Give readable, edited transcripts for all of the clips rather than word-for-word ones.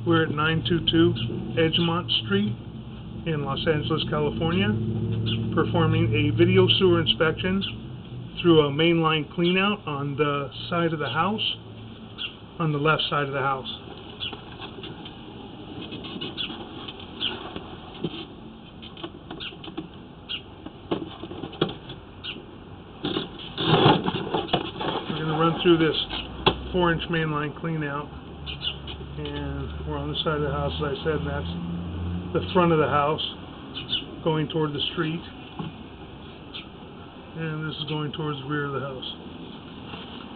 We're at 922 Edgemont Street in Los Angeles, California, performing a video sewer inspection through a mainline cleanout on the side of the house, on the left side of the house. We're going to run through this 4-inch mainline cleanout, and we're on the side of the house, as I said, and that's the front of the house going toward the street, and this is going towards the rear of the house.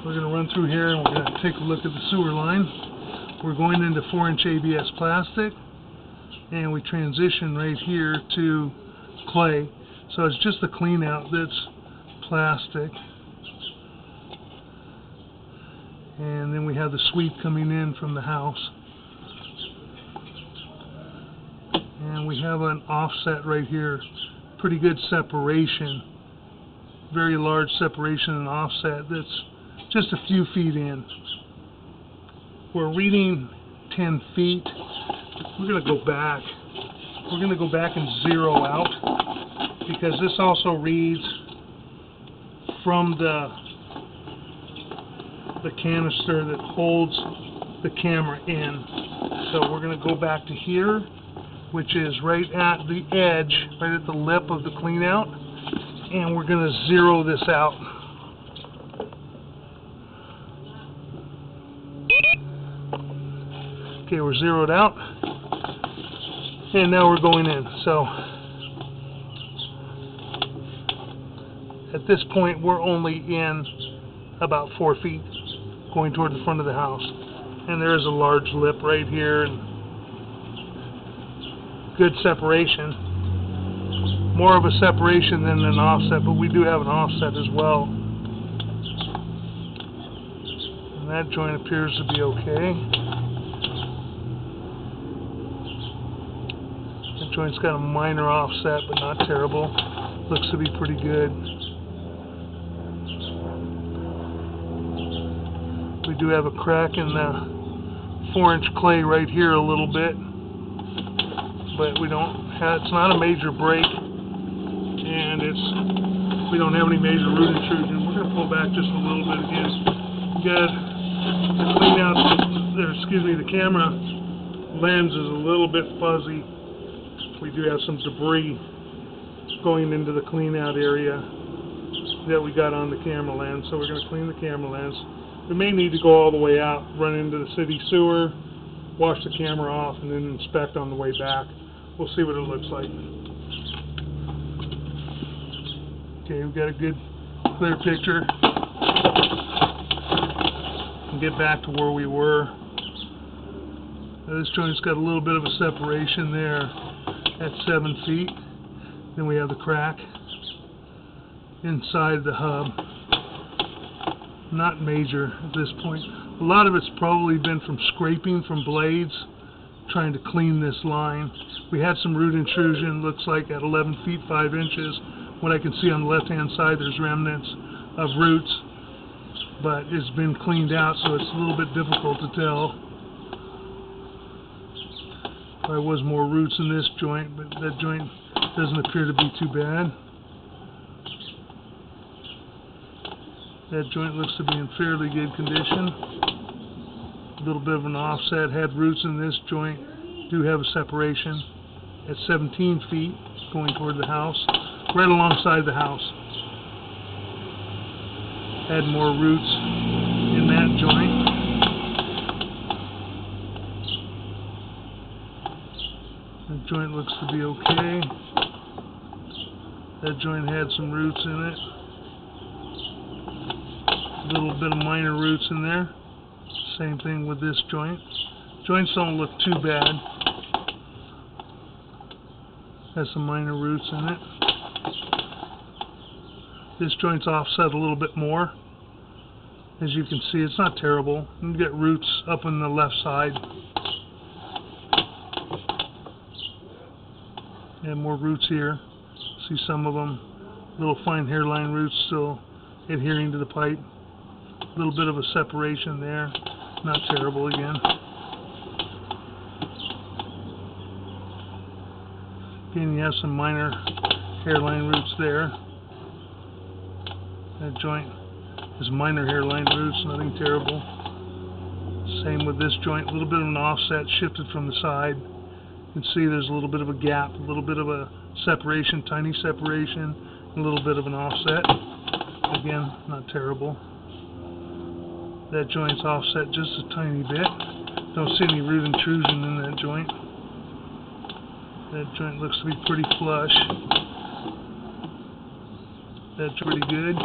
We're going to run through here and we're going to take a look at the sewer line. We're going into 4-inch ABS plastic, and we transition right here to clay. So it's just the clean out that's plastic, and then we have the sweep coming in from the house, and we have an offset right here. Pretty good separation, very large separation and offset that's just a few feet in. We're reading 10 feet. We're going to go back. We're going to go back and zero out, because this also reads from the canister that holds the camera in. So we're going to go back to here, which is right at the edge, right at the lip of the clean out, and we're going to zero this out. Okay, we're zeroed out, and now we're going in. So at this point we're only in about 4 feet going toward the front of the house, and there is a large lip right here and good separation, more of a separation than an offset, but we do have an offset as well, and that joint appears to be okay. That joint's got a minor offset, but not terrible. Looks to be pretty good. We do have a crack in the 4-inch clay right here a little bit, but we don't have, it's not a major break, and we don't have any major root intrusion. We're going to pull back just a little bit again. Good. The clean out, the camera lens is a little bit fuzzy. We do have some debris going into the clean out area that we got on the camera lens, so we're going to clean the camera lens. We may need to go all the way out, run into the city sewer, wash the camera off, and then inspect on the way back. We'll see what it looks like. Okay, we've got a good clear picture. And get back to where we were. Now, this joint's got a little bit of a separation there at 7 feet. Then we have the crack inside the hub. Not major at this point. A lot of it's probably been from scraping from blades, trying to clean this line. We had some root intrusion, looks like at 11 feet 5 inches. What I can see on the left hand side, there's remnants of roots, but it's been cleaned out, so it's a little bit difficult to tell. There was more roots in this joint, but that joint doesn't appear to be too bad. That joint looks to be in fairly good condition. A little bit of an offset. Had roots in this joint. Do have a separation at 17 feet going toward the house, right alongside the house. Had more roots in that joint. That joint looks to be okay. That joint had some roots in it. A little bit of minor roots in there. Same thing with this joint. Joints don't look too bad. Has some minor roots in it. This joint's offset a little bit more. As you can see, it's not terrible. You get roots up on the left side. And more roots here. See some of them. Little fine hairline roots still adhering to the pipe. A little bit of a separation there. Not terrible again. Again, you have some minor hairline roots there. That joint is minor hairline roots, nothing terrible. Same with this joint, a little bit of an offset shifted from the side. You can see there's a little bit of a gap, a little bit of a separation, tiny separation, a little bit of an offset. Again, not terrible. That joint's offset just a tiny bit. Don't see any root intrusion in that joint. That joint looks to be pretty flush. That's pretty good.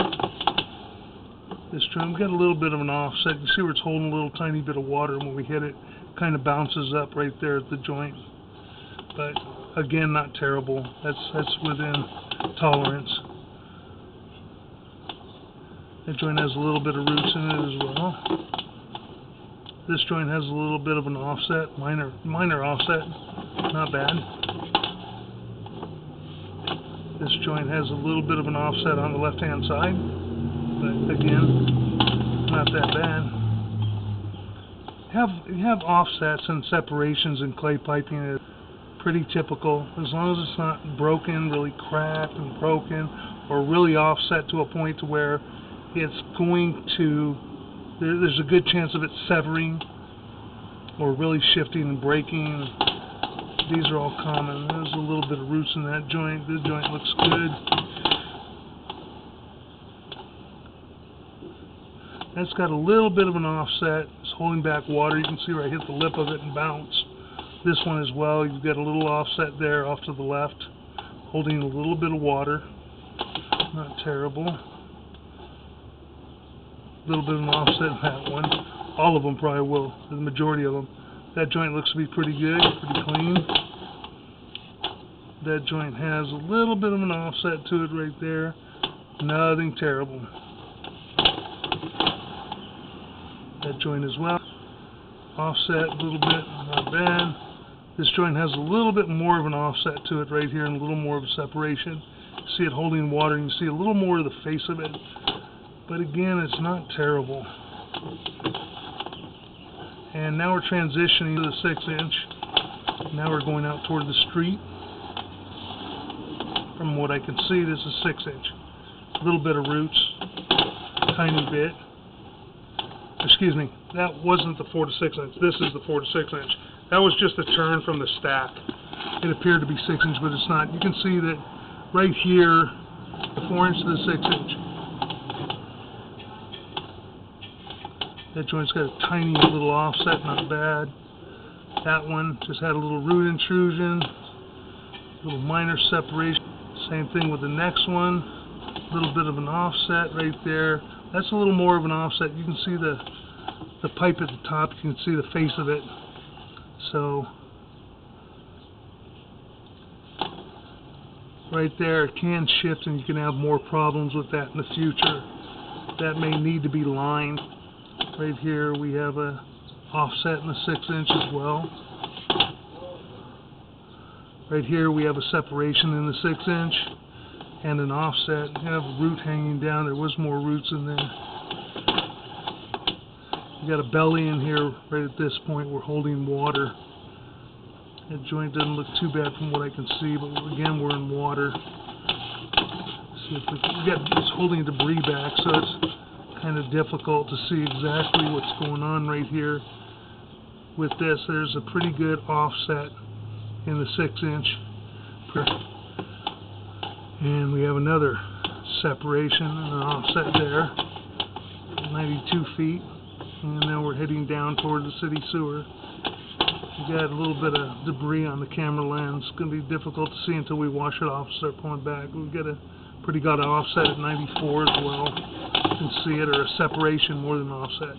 This joint got a little bit of an offset. You see where it's holding a little tiny bit of water, and when we hit it, it kind of bounces up right there at the joint. But again, not terrible. That's within tolerance. That joint has a little bit of roots in it as well. This joint has a little bit of an offset, minor offset, not bad. This joint has a little bit of an offset on the left-hand side, but again, not that bad. You have offsets and separations in clay piping. It's pretty typical, as long as it's not broken, really cracked and broken, or really offset to a point to where it's going to, there's a good chance of it severing or really shifting and breaking. These are all common. There's a little bit of roots in that joint. This joint looks good. That's got a little bit of an offset. It's holding back water. You can see where I hit the lip of it and bounce. This one as well. You've got a little offset there off to the left, holding a little bit of water. Not terrible. A little bit of an offset in that one. All of them probably will, the majority of them. That joint looks to be pretty good, pretty clean. That joint has a little bit of an offset to it right there. Nothing terrible. That joint as well. Offset a little bit, not bad. This joint has a little bit more of an offset to it right here and a little more of a separation. You see it holding water and you see a little more of the face of it. But again, it's not terrible. And now we're transitioning to the 6-inch. Now we're going out toward the street. From what I can see, this is 6-inch. A little bit of roots, tiny bit. Excuse me, that wasn't the 4 to 6 inch. This is the 4 to 6 inch. That was just a turn from the stack. It appeared to be 6 inch, but it's not. You can see that right here, the 4 inch to the 6 inch. That joint's got a tiny little offset, not bad. That one just had a little root intrusion, a little minor separation. Same thing with the next one. A little bit of an offset right there. That's a little more of an offset. You can see the pipe at the top. You can see the face of it. So right there, it can shift, and you can have more problems with that in the future. That may need to be lined. Right here we have a offset in the 6 inch as well. Right here we have a separation in the 6 inch and an offset. You have a root hanging down. There was more roots in there. You got a belly in here right at this point. We're holding water. That joint doesn't look too bad from what I can see, but again we're in water. See if we can it's holding debris back, so it's kind of difficult to see exactly what's going on right here. With this, there's a pretty good offset in the 6 inch. And we have another separation and an offset there. 92 feet. And now we're heading down toward the city sewer. We got a little bit of debris on the camera lens. It's going to be difficult to see until we wash it off and start pulling back. We've got a pretty good offset at 94 as well. You can see it, or a separation more than an offset.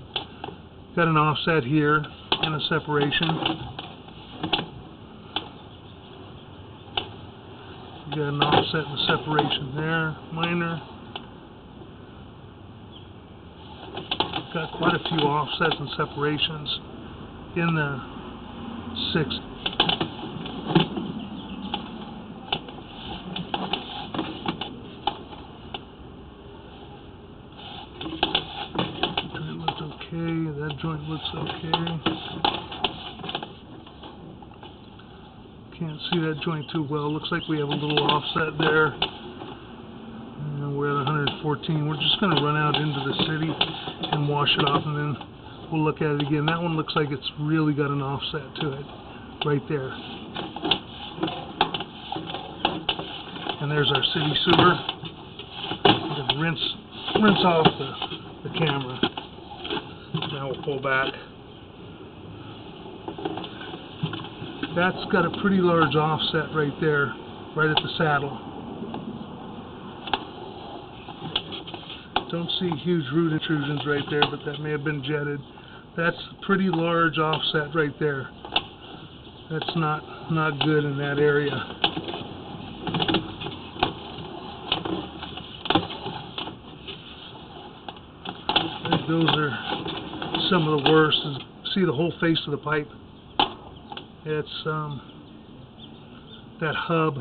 Got an offset here and a separation. You got an offset and a separation there, minor. Got quite a few offsets and separations in the 6. That joint looks okay. Can't see that joint too well. Looks like we have a little offset there. And we're at 114. We're just going to run out into the city and wash it off, and then we'll look at it again. That one looks like it's really got an offset to it right there. And there's our city sewer. We're going to rinse off the camera. Now we'll pull back. That's got a pretty large offset right there, right at the saddle. Don't see huge root intrusions right there, but that may have been jetted. That's a pretty large offset right there. That's not good in that area. Those are some of the worst. See the whole face of the pipe? It's that hub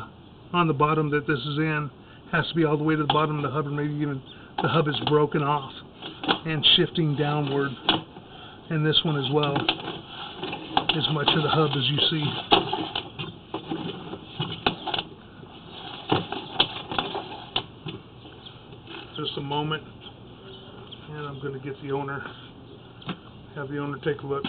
on the bottom that this is in has to be all the way to the bottom of the hub, or maybe even the hub is broken off and shifting downward. And this one as well. As much of the hub as you see. Just a moment, and I'm going to get the owner, have the owner take a look.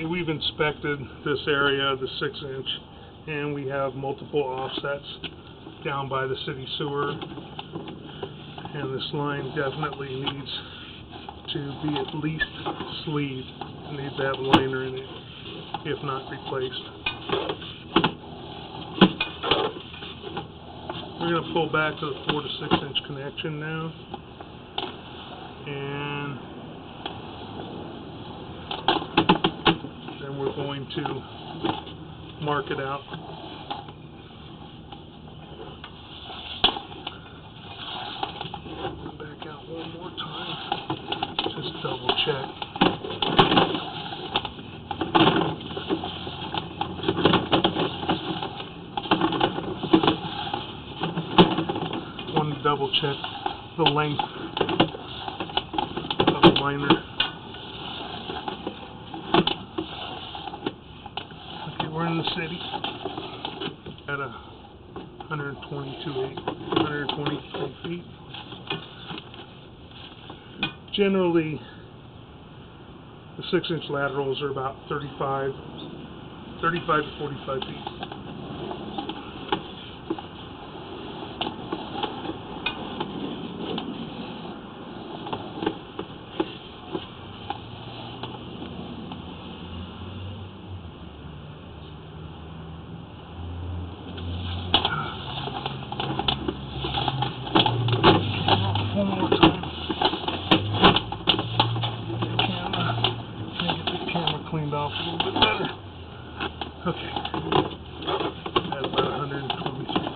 we've inspected this area, the 6-inch, and we have multiple offsets down by the city sewer, and this line definitely needs to be at least sleeved. It needs to have a liner in it, if not replaced. We're going to pull back to the 4 to 6-inch connection now, and then we're going to mark it out. Back out one more time, just double check. Want to double check the length of the liner. Okay, we're in the city at 123 feet. Generally, the 6-inch laterals are about 35 to 45 feet. One more time. Cleaned off a little bit better. Okay. That's about 123 feet.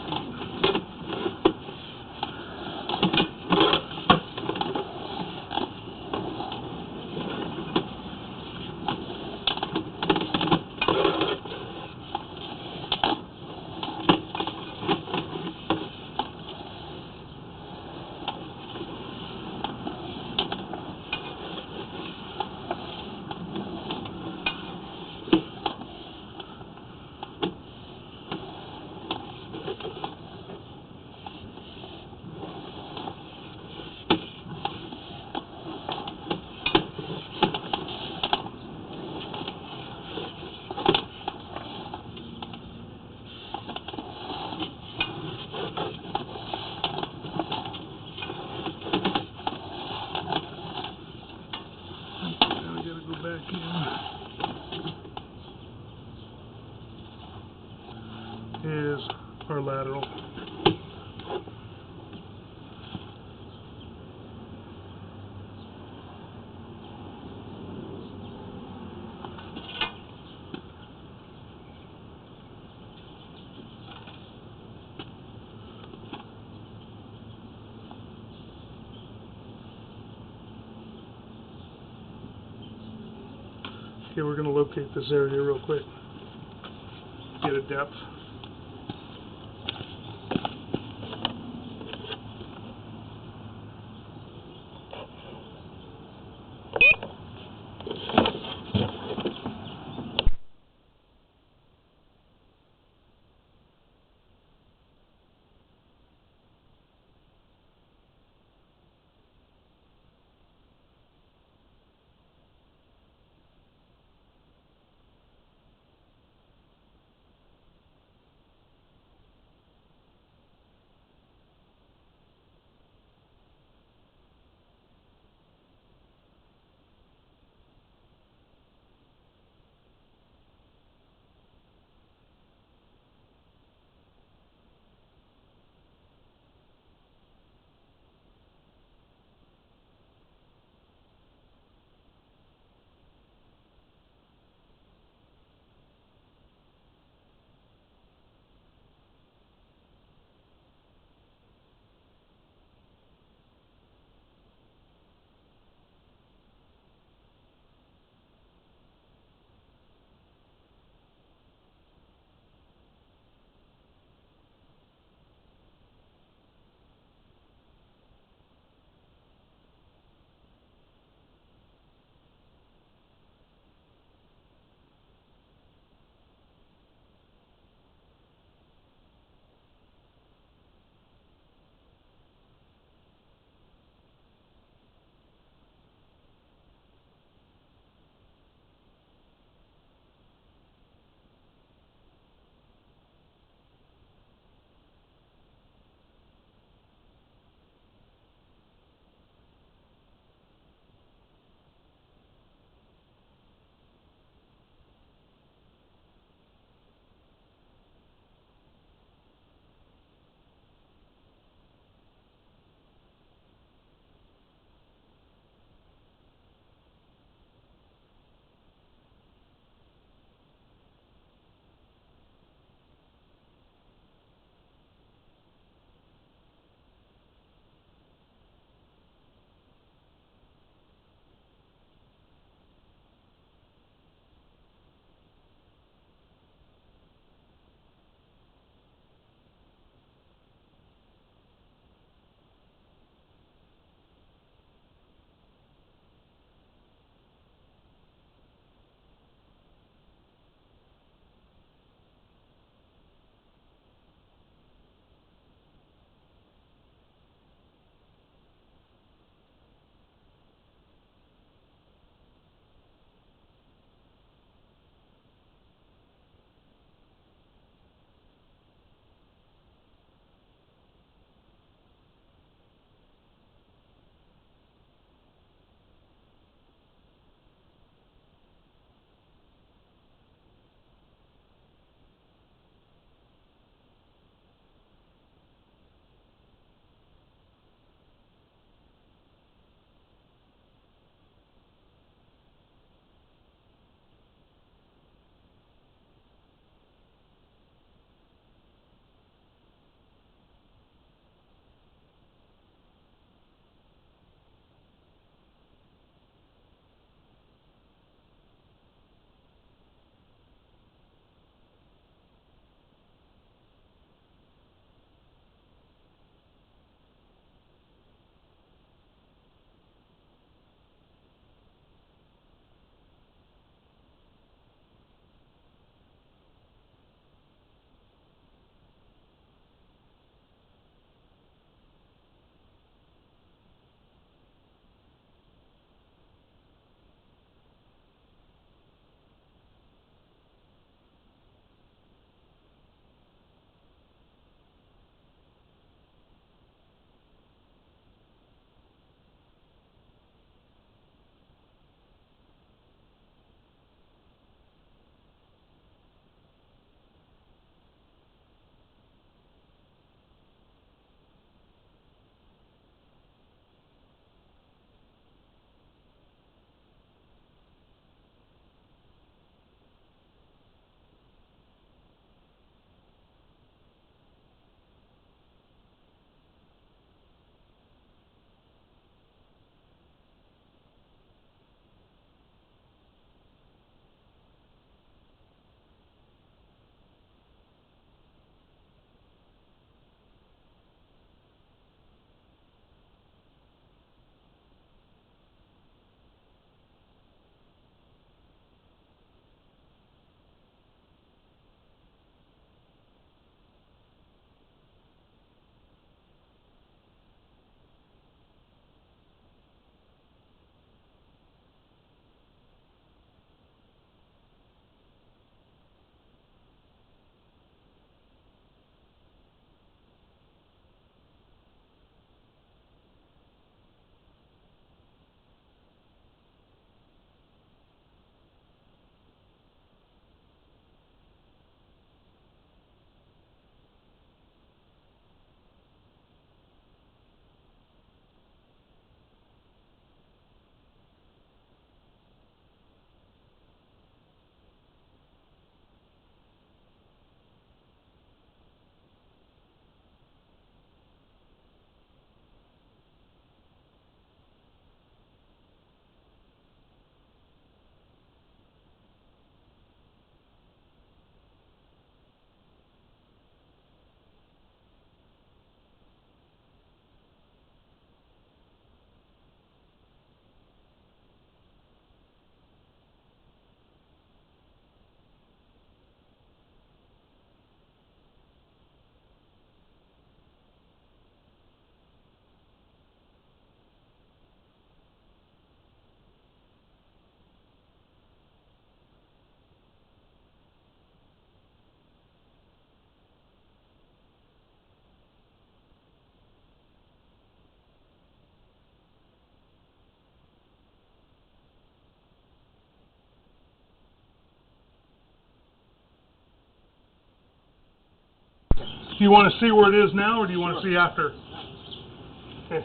Back in is our lateral. Okay, we're going to locate this area real quick, get a depth. Do you want to see where it is now, or do you want to see after? Okay.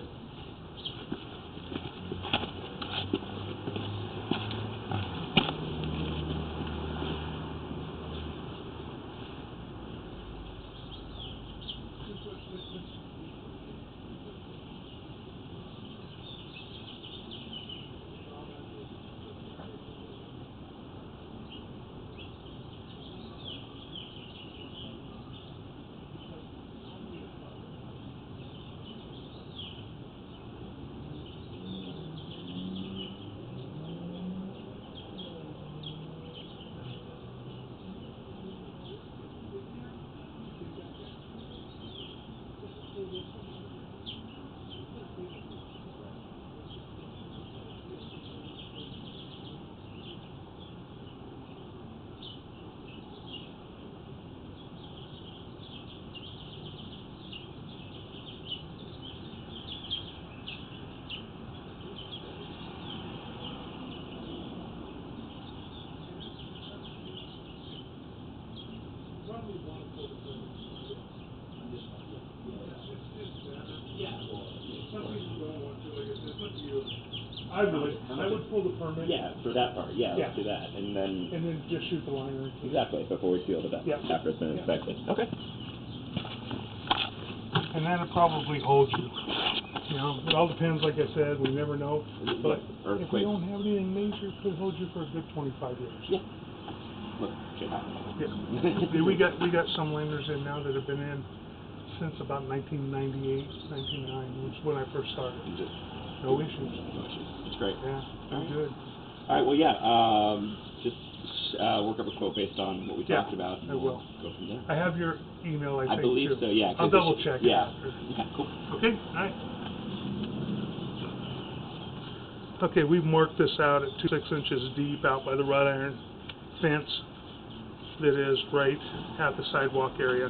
I would pull the permit. Yeah, for that part. Yeah, Yeah. let's do that, and then just shoot the liner. exactly before we seal the dust. Yeah. After it's been inspected. Okay. And that'll probably hold you. You know, it all depends. Like I said, we never know. But if we don't have anything major, it could hold you for a good 25 years. Yeah. Look, shit happens. Yeah. we got some liners in now that have been in since about 1998, 1999, which is when I first started. No issues. No issues. That's great. Yeah, right. Good. All right. Well, yeah. Just work up a quote based on what we talked about. I will. Go from there. I have your email. I think believe too. so. Yeah. I'll double check. Yeah. After. Yeah. Cool. Okay. All right. Okay, we've marked this out at 6 inches deep out by the wrought iron fence that is right at the sidewalk area,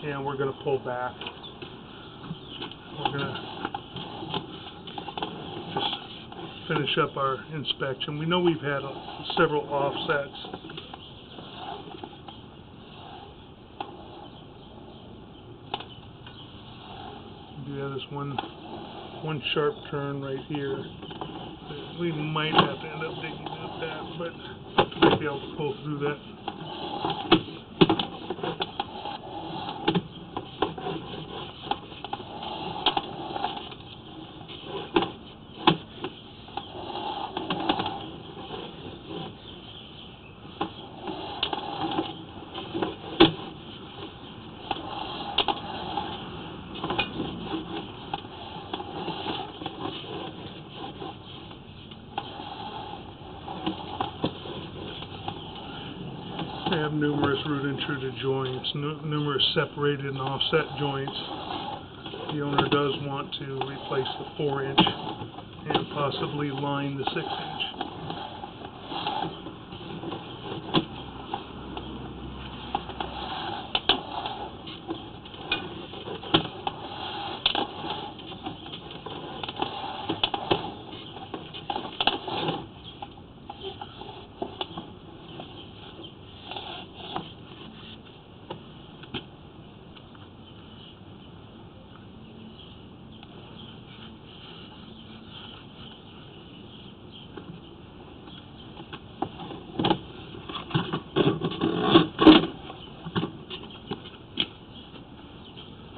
and we're going to pull back. We're going to just finish up our inspection. We know we've had several offsets. We do have this one sharp turn right here. We might have to end up digging at that, but might be able to pull through that. They have numerous root intruded joints, numerous separated and offset joints. The owner does want to replace the 4-inch and possibly line the 6-inch.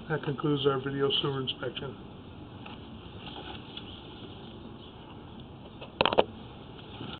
That concludes our video sewer inspection.